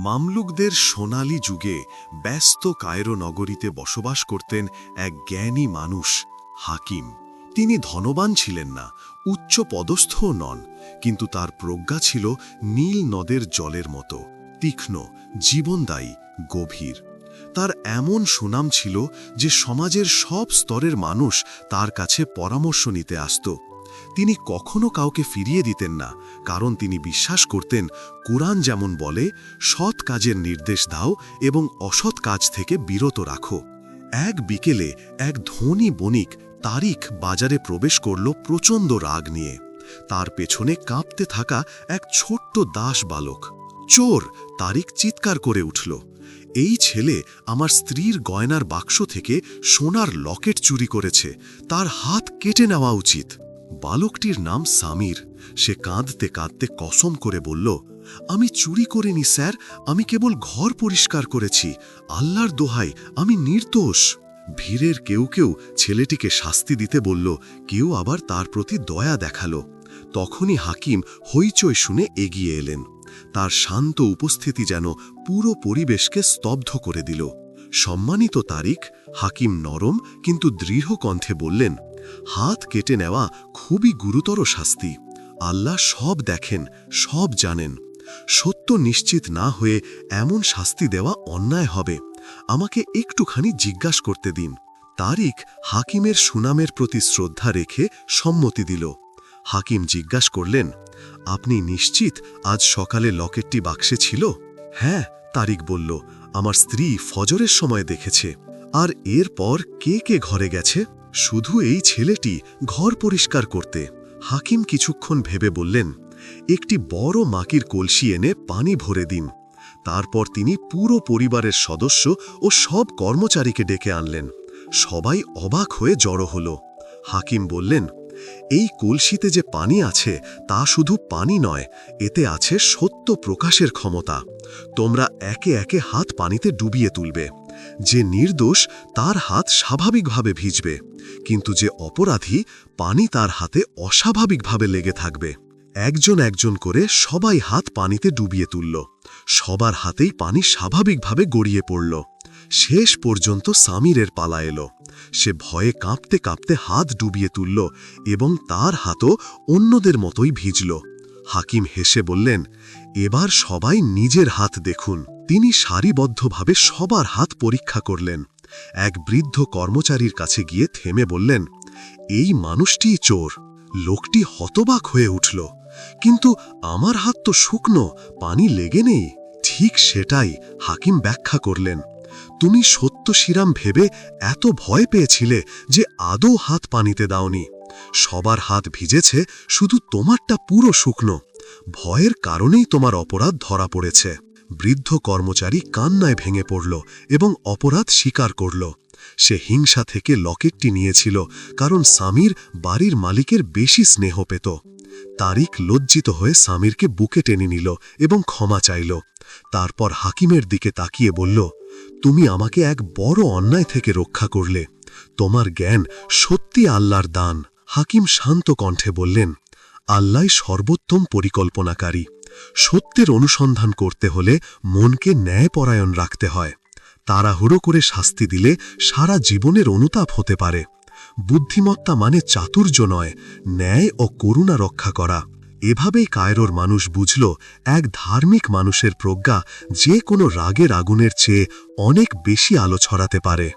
মামলুকদের সোনালী যুগে ব্যস্ত কায়রো নগরীতে বসবাস করতেন এক জ্ঞানী মানুষ, হাকিম। তিনি ধনবান ছিলেন না, উচ্চ পদস্থও নন, কিন্তু তার প্রজ্ঞা ছিল নীল নদের জলের মতো তীক্ষ্ণ, জীবনদায়ী, গভীর। তার এমন সুনাম ছিল যে সমাজের সব স্তরের মানুষ তার কাছে পরামর্শ নিতে আসত। তিনি কখনো কাউকে ফিরিয়ে দিতেন না, কারণ তিনি বিশ্বাস করতেন কুরআন যেমন বলে, সৎ কাজের নির্দেশ দাও এবং অসৎ কাজ থেকে বিরত রাখো। এক বিকেলে এক ধনী বণিক তারিক বাজারে প্রবেশ করল প্রচণ্ড রাগ নিয়ে। তার পেছনে কাঁপতে থাকা এক ছোট্ট দাস বালক। চোর! তারিক চিৎকার করে উঠল। এই ছেলে আমার স্ত্রীর গয়নার বাক্স থেকে সোনার লকেট চুরি করেছে, তার হাত কেটে নেওয়া উচিত। বালকটির নাম সামির। সে কাঁদতে কাঁদতে কসম করে বলল, আমি চুরি করিনি স্যার, আমি কেবল ঘর পরিষ্কার করেছি, আল্লাহর দোহাই, আমি নির্দোষ। ভিড়ের কেউ কেউ ছেলেটিকে শাস্তি দিতে বলল, কেউ আবার তার প্রতি দয়া দেখালো। তখনই হাকিম হইচই শুনে এগিয়ে এলেন। তার শান্ত উপস্থিতি যেন পুরো পরিবেশকে স্তব্ধ করে দিল। সম্মানিত তারিক, হাকিম নরম কিন্তু দৃঢ় কণ্ঠে বললেন, হাত কেটে নেওয়া খুবই গুরুতর শাস্তি। আল্লাহ সব দেখেন, সব জানেন। সত্য নিশ্চিত না হয়ে এমন শাস্তি দেওয়া অন্যায় হবে। আমাকে একটুখানি জিজ্ঞাসা করতে দিন। তারিক হাকিমের সুনামের প্রতি শ্রদ্ধা রেখে সম্মতি দিল। হাকিম জিজ্ঞাসা করলেন, আপনি নিশ্চিত আজ সকালে লকেটটি বাক্সে ছিল? হ্যাঁ, তারিক বলল, আমার স্ত্রী ফজরের সময় দেখেছে। আর এরপর কে কে ঘরে গেছে? শুধু এই ছেলেটি ঘর পরিষ্কার করতে। হাকিম কিছুক্ষণ ভেবে বললেন, একটি বড় মাটির কলসি এনে পানি ভরে দিন। তারপর তিনি পুরো পরিবারের সদস্য ও সব কর্মচারীকে ডেকে আনলেন। সবাই অবাক হয়ে জড়ো হল। হাকিম বললেন, এই কলসিতে যে পানি আছে তা শুধু পানি নয়, এতে আছে সত্য প্রকাশের ক্ষমতা। তোমরা একে একে হাত পানিতে ডুবিয়ে তুলবে। যে নির্দোষ তার হাত স্বাভাবিকভাবে ভিজবে, কিন্তু যে অপরাধী, পানি তার হাতে অস্বাভাবিকভাবে লেগে থাকবে। একজন একজন করে সবাই হাত পানিতে ডুবিয়ে তুলল। সবার হাতেই পানি স্বাভাবিকভাবে গড়িয়ে পড়ল। শেষ পর্যন্ত সামিরের পালা এলো। সে ভয়ে কাঁপতে কাঁপতে হাত ডুবিয়ে তুলল এবং তার হাতও অন্যদের মতোই ভিজল। হাকিম হেসে বললেন, এবার সবাই নিজের হাত দেখুন। তিনি সারিবদ্ধভাবে সবার হাত পরীক্ষা করলেন। এক বৃদ্ধ কর্মচারীর কাছে গিয়ে থেমে বললেন, এই মানুষটিই চোর। লোকটি হতবাক হয়ে উঠল, কিন্তু আমার হাত তো শুকনো, পানি লেগে নেই। ঠিক সেটাই, হাকিম ব্যাখ্যা করলেন। তুমি সত্য শিরাম ভেবে এত ভয় পেয়েছিলে যে আদৌ হাত পানিতে দাওনি। সবার হাত ভিজেছে, শুধু তোমারটা পুরো শুকনো। ভয়ের কারণেই তোমার অপরাধ ধরা পড়েছে। বৃদ্ধ কর্মচারী কান্নায় ভেঙে পড়ল এবং অপরাধ স্বীকার করল। সে হিংসা থেকে লকেটটি নিয়েছিল, কারণ সামির বাড়ির মালিকের বেশি স্নেহ পেত। তারিক লজ্জিত হয়ে সামিরকে বুকে টেনে নিল এবং ক্ষমা চাইল। তারপর হাকিমের দিকে তাকিয়ে বলল, তুমি আমাকে এক বড় অন্যায় থেকে রক্ষা করলে। তোমার জ্ঞান সত্যি আল্লাহর দান। হাকিম শান্ত কণ্ঠে বললেন, আল্লাহই সর্বোত্তম পরিকল্পনাকারী। সত্যের অনুসন্ধান করতে হলে মনকে ন্যায়পরায়ণ রাখতে হয়। তাড়াহুড়ো করে শাস্তি দিলে সারা জীবনের অনুতাপ হতে পারে। বুদ্ধিমত্তা মানে চাতুর্য নয়, ন্যায় ও করুণা রক্ষা করা। এভাবেই কায়রোর মানুষ বুঝল, এক ধার্মিক মানুষের প্রজ্ঞা যে কোনো রাগের আগুনের চেয়ে অনেক বেশি আলো ছড়াতে পারে।